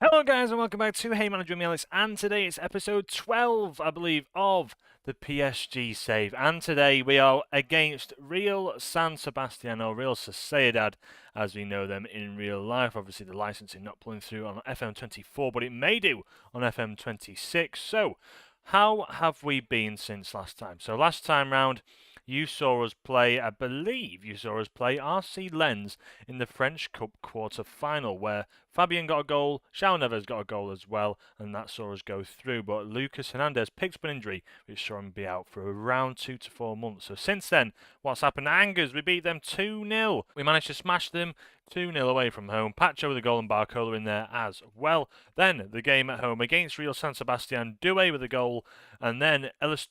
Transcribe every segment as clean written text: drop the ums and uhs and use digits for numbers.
Hello guys and welcome back to Hey Manager Me Alex, and today it's episode 12, I believe, of the PSG save. And today we are against Real San Sebastian, or Real Sociedad as we know them in real life. Obviously the licensing not pulling through on FM24, but it may do on FM26. So how have we been since last time? So last time round you saw us play, I believe you saw us play RC Lens in the French Cup quarter-final, where Fabian got a goal, João Neves got a goal as well, and that saw us go through. But Lucas Hernandez picked up an injury, which saw him be out for around 2 to 4 months. So since then, what's happened? Angers, we beat them 2-0. We managed to smash them 2-0 away from home. Pacho with a goal and Barcola in there as well. Then the game at home against Real San Sebastian, Doué with a goal, and then Aritz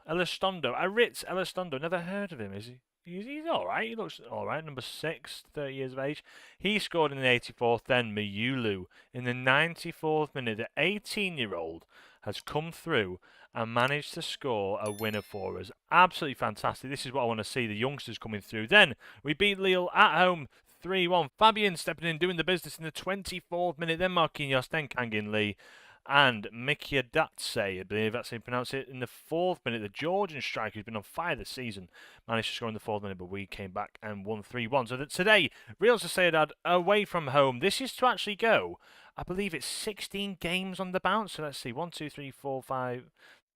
Elistondo, never heard of him, is he? He's all right. He looks all right. Number 6, 30 years of age. He scored in the 84th. Then Mayulu in the 94th minute. The 18-year-old has come through and managed to score a winner for us. Absolutely fantastic. This is what I want to see, the youngsters coming through. Then we beat Lille at home 3-1. Fabian stepping in, doing the business in the 24th minute. Then Marquinhos, then Kangin Lee. And Mikiadatse, I believe that's how you pronounce it, in the 4th minute. The Georgian striker who's been on fire this season managed to score in the 4th minute, but we came back and won 3-1. So that today, Real Sociedad away from home. This is to actually go, I believe it's 16 games on the bounce. So let's see, 1, 2, 3, 4, 5.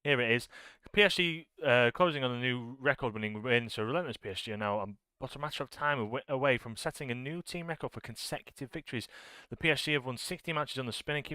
Here it is. PSG closing on a new record-winning win. So relentless PSG are now but a matter of time away from setting a new team record for consecutive victories. The PSG have won 60 matches on the spin and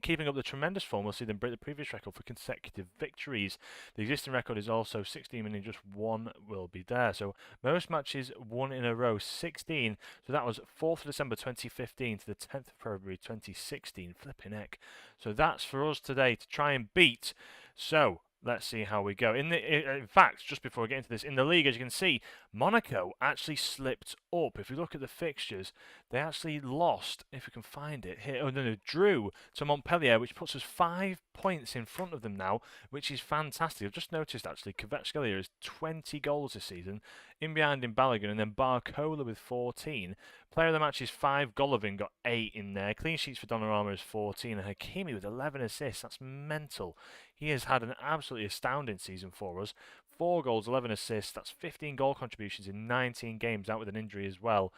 keeping up the tremendous form. We'll see them break the previous record for consecutive victories. The existing record is also 16, meaning just one will be there. So most matches won in a row, 16. So that was 4th of December 2015 to the 10th of February 2016. Flipping heck. So that's for us today to try and beat. So let's see how we go. In fact, just before we get into this, in the league, as you can see, Monaco actually slipped up. If you look at the fixtures, they actually lost, if we can find it here. Oh, no, drew to Montpellier, which puts us 5 points in front of them now, which is fantastic. I've just noticed, actually, Kvaratskhelia has 20 goals this season, in behind in Balogun, and then Barcola with 14. Player of the match is 5. Golovin got 8 in there. Clean sheets for Donnarumma is 14, and Hakimi with 11 assists. That's mental. He has had an absolutely astounding season for us. 4 goals, 11 assists. That's 15 goal contributions in 19 games, out with an injury as well.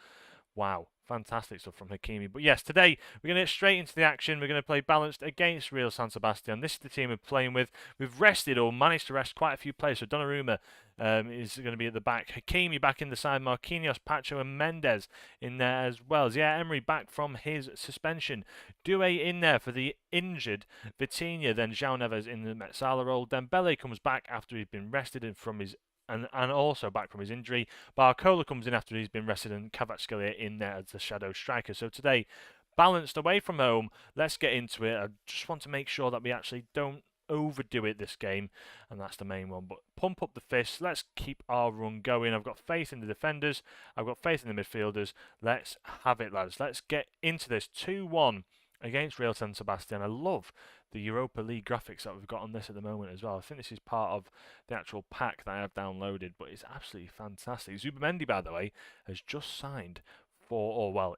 Wow, fantastic stuff from Hakimi. But yes, today we're going to get straight into the action. We're going to play balanced against Real San Sebastian. This is the team we're playing with. We've rested or managed to rest quite a few players. So Donnarumma is going to be at the back. Hakimi back in the side. Marquinhos, Pacho and Mendes in there as well. Zia Emery back from his suspension. Doué in there for the injured Vitinha. Then João Neves in the Metsala role. Dembele comes back after he's been rested and from his and also back from his injury. Barcola comes in after he's been rested, and Kvaratskhelia in there as the shadow striker. So today, balanced away from home. Let's get into it. I just want to make sure that we actually don't overdo it this game, and that's the main one. But pump up the fists. Let's keep our run going. I've got faith in the defenders. I've got faith in the midfielders. Let's have it, lads. Let's get into this. 2-1 against Real San Sebastian. I love the Europa League graphics that we've got on this at the moment as well. I think this is part of the actual pack that I have downloaded, but it's absolutely fantastic. Zubimendi, by the way, has just signed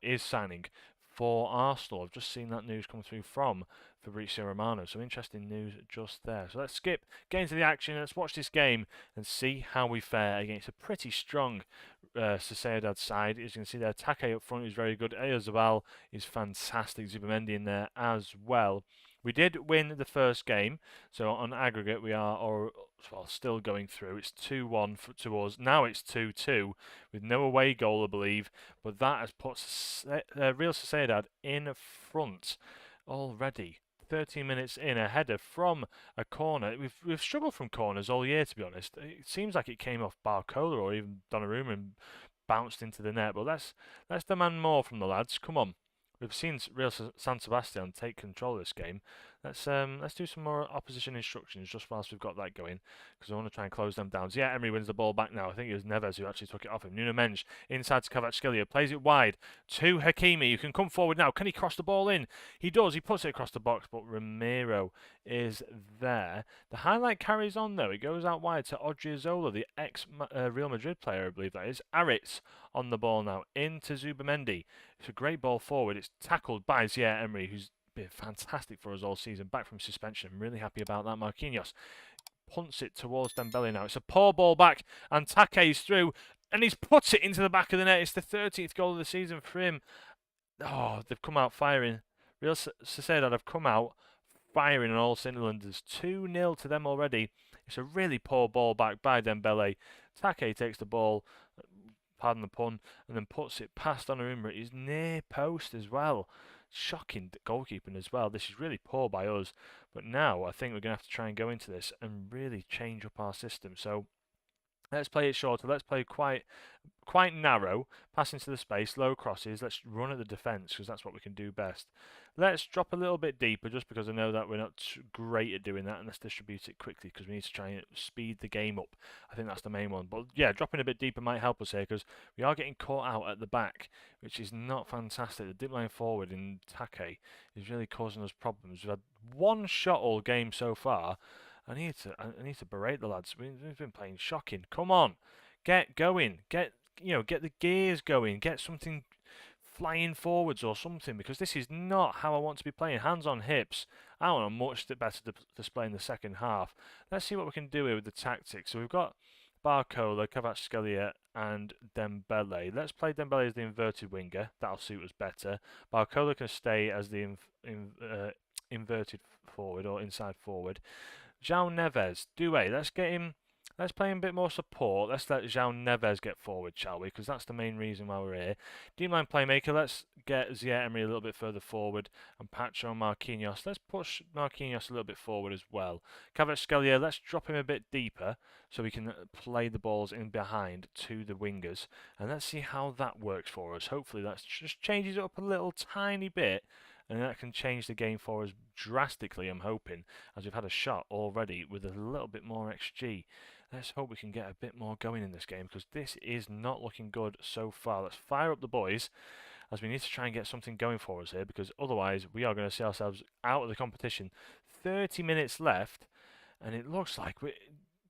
is signing for Arsenal. I've just seen that news come through from Fabrizio Romano. So interesting news just there. So let's get into the action. Let's watch this game and see how we fare against a pretty strong Sociedad side. As you can see there, Take up front is very good. Ayazabal is fantastic. Zubimendi in there as well. We did win the first game, so on aggregate we are still going through. It's 2-1 to us. Now it's 2-2 with no away goal, I believe, but that has put Real Sociedad in front already. 13 minutes in, a header from a corner. We've struggled from corners all year, to be honest. It seems like it came off Barcola or even Donnarumma and bounced into the net, but let's demand more from the lads. Come on. We've seen Real San Sebastian take control of this game. Let's do some more opposition instructions just whilst we've got that going, because I want to try and close them down. So yeah, Emery wins the ball back now. I think it was Neves who actually took it off him. Nuno Mendes inside to Kvaratskhelia, plays it wide to Hakimi, who can come forward now. Can he cross the ball in? He does. He puts it across the box, but Ramiro is there. The highlight carries on though. It goes out wide to Odriozola, the ex-Real Madrid player, I believe that is. Aritz on the ball now into Zubamendi. It's a great ball forward. It's tackled by Zaire Emery, who's been fantastic for us all season, back from suspension. I'm really happy about that. Marquinhos punts it towards Dembele now. It's a poor ball back, and Take's through, and he's put it into the back of the net. It's the 13th goal of the season for him. Oh, they've come out firing. Real Sociedad have come out firing on all cylinders. 2-0 to them already. It's a really poor ball back by Dembele. Take takes the ball, pardon the pun, and then puts it past Donnarumma. He's near post as well. Shocking goalkeeping as well. This is really poor by us. But now I think we're going to have to try and go into this and really change up our system. So let's play it shorter. Let's play quite narrow, pass into the space, low crosses. Let's run at the defence because that's what we can do best. Let's drop a little bit deeper just because I know that we're not great at doing that, and let's distribute it quickly because we need to try and speed the game up. I think that's the main one. But yeah, dropping a bit deeper might help us here because we are getting caught out at the back, which is not fantastic. The dip line forward in Take is really causing us problems. We've had one shot all game so far. I need to berate the lads. We've been playing shocking. Come on, get going. Get the gears going. Get something flying forwards or something, because this is not how I want to be playing. Hands on hips. I want a much better display in the second half. Let's see what we can do here with the tactics. So we've got Barcola, Kvaratskhelia and Dembele. Let's play Dembele as the inverted winger. That'll suit us better. Barcola can stay as the inverted forward or inside forward. João Neves, let's get him. Let's play him a bit more support. Let's let João Neves get forward, shall we? Because that's the main reason why we're here. Deep line playmaker. Let's get Zaire Emery a little bit further forward and Pacho Marquinhos. Let's push Marquinhos a little bit forward as well. Kvaratskhelia, let's drop him a bit deeper so we can play the balls in behind to the wingers. And let's see how that works for us. Hopefully that just changes it up a little tiny bit. And that can change the game for us drastically, I'm hoping, as we've had a shot already with a little bit more XG. Let's hope we can get a bit more going in this game, because this is not looking good so far. Let's fire up the boys, as we need to try and get something going for us here, because otherwise we are going to see ourselves out of the competition. 30 minutes left, and it looks like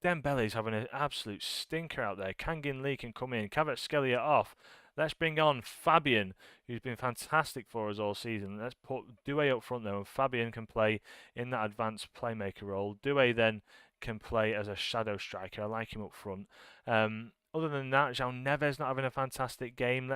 Dembele's having an absolute stinker out there. Kangin Lee can come in. Kvaratskhelia off. Let's bring on Fabian, who's been fantastic for us all season. Let's put Doué up front though, and Fabian can play in that advanced playmaker role. Doué then can play as a shadow striker. I like him up front. Other than that, João Neves not having a fantastic game.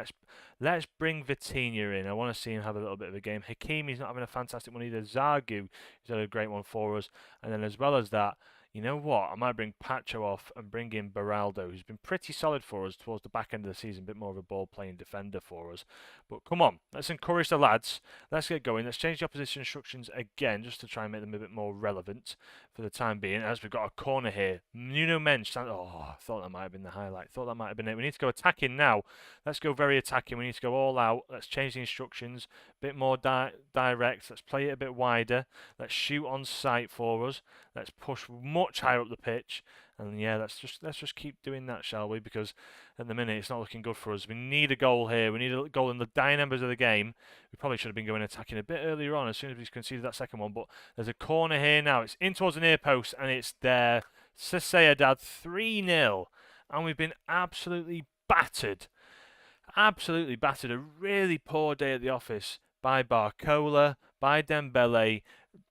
Let's bring Vitinha in. I want to see him have a little bit of a game. Hakimi's not having a fantastic one either. Zagu has had a great one for us. And then as well as that, you know what? I might bring Pacho off and bring in Beraldo, who's been pretty solid for us towards the back end of the season, a bit more of a ball-playing defender for us. But come on, let's encourage the lads. Let's get going. Let's change the opposition instructions again, just to try and make them a bit more relevant for the time being, as we've got a corner here. Nuno Mendes. Oh, I thought that might have been the highlight. Thought that might have been it. We need to go attacking now. Let's go very attacking. We need to go all out. Let's change the instructions. A bit more direct. Let's play it a bit wider. Let's shoot on sight for us. Let's push much higher up the pitch, and yeah, let's just keep doing that, shall we? Because at the minute it's not looking good for us. We need a goal here. We need a goal in the dying embers of the game. We probably should have been going attacking a bit earlier on as soon as we conceded that second one. But there's a corner here now. It's in towards the near post, and it's there. Sociedad 3-0, and we've been absolutely battered. Absolutely battered. A really poor day at the office by Barcola, by Dembele.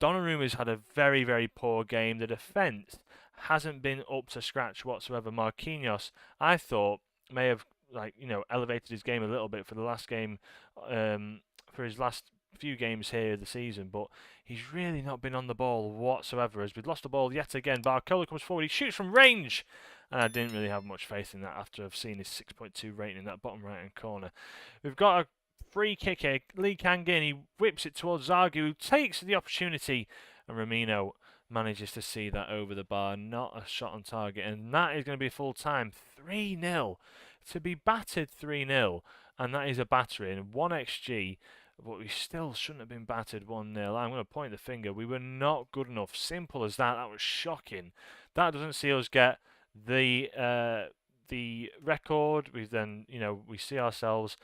Donnarumma's had a very, very poor game. The defence hasn't been up to scratch whatsoever. Marquinhos, I thought, may have elevated his game a little bit for the last game, for his last few games here this season, but he's really not been on the ball whatsoever. As we've lost the ball yet again, Barcola comes forward, he shoots from range, and I didn't really have much faith in that after I've seen his 6.2 rating in that bottom right hand corner. We've got a free kick here. Lee Kangin, he whips it towards Zagu, who takes the opportunity, and Ramiro manages to see that over the bar. Not a shot on target, and that is going to be full time. 3-0. To be battered 3-0, and that is a battering. 1 XG. but we still shouldn't have been battered 1-0. I'm going to point the finger. We were not good enough. Simple as that. That was shocking. That doesn't see us get the record. We then, we see ourselves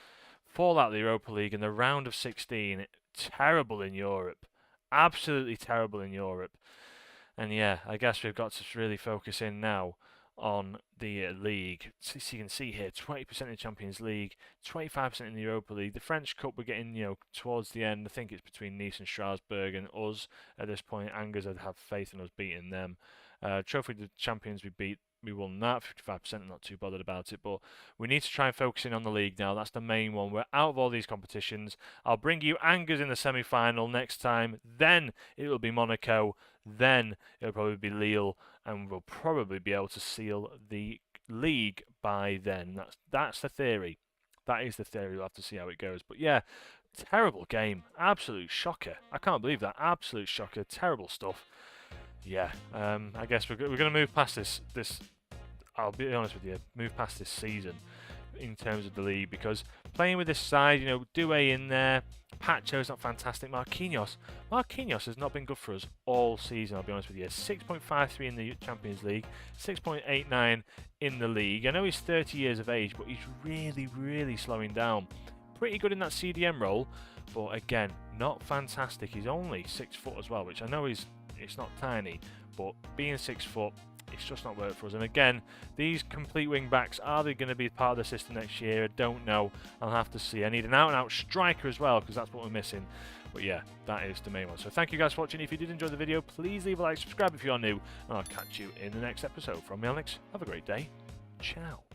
fall out of the Europa League in the round of 16. Terrible in Europe. Absolutely terrible in Europe. And yeah, I guess we've got to really focus in now on the league. So you can see here, 20% in the Champions League, 25% in the Europa League. The French Cup we're getting, towards the end. I think it's between Nice and Strasbourg and us at this point. Angers, I'd have faith in us beating them. Trophy of the Champions we won that, 55%, I'm not too bothered about it, but we need to try and focus in on the league now. That's the main one. We're out of all these competitions. I'll bring you Angers in the semi-final next time. Then it will be Monaco. Then it'll probably be Lille, and we'll probably be able to seal the league by then. That's the theory. That is the theory. We'll have to see how it goes. But yeah, terrible game. Absolute shocker. I can't believe that. Absolute shocker. Terrible stuff. Yeah, I guess we're going to move past this. I'll be honest with you, move past this season in terms of the league, because playing with this side, Doué in there, Pacho's not fantastic. Marquinhos has not been good for us all season, I'll be honest with you. 6.53 in the Champions League, 6.89 in the league. I know he's 30 years of age, but he's really, really slowing down. Pretty good in that CDM role, but again, not fantastic. He's only 6 foot as well, which I know it's not tiny, but being 6 foot, it's just not worked for us. And again, these complete wing backs, are they going to be part of the system next year? I don't know. I'll have to see. I need an out-and-out striker as well, because that's what we're missing. But yeah, that is the main one. So thank you guys for watching. If you did enjoy the video, please leave a like, subscribe if you are new, and I'll catch you in the next episode. From me, Alex, have a great day. Ciao.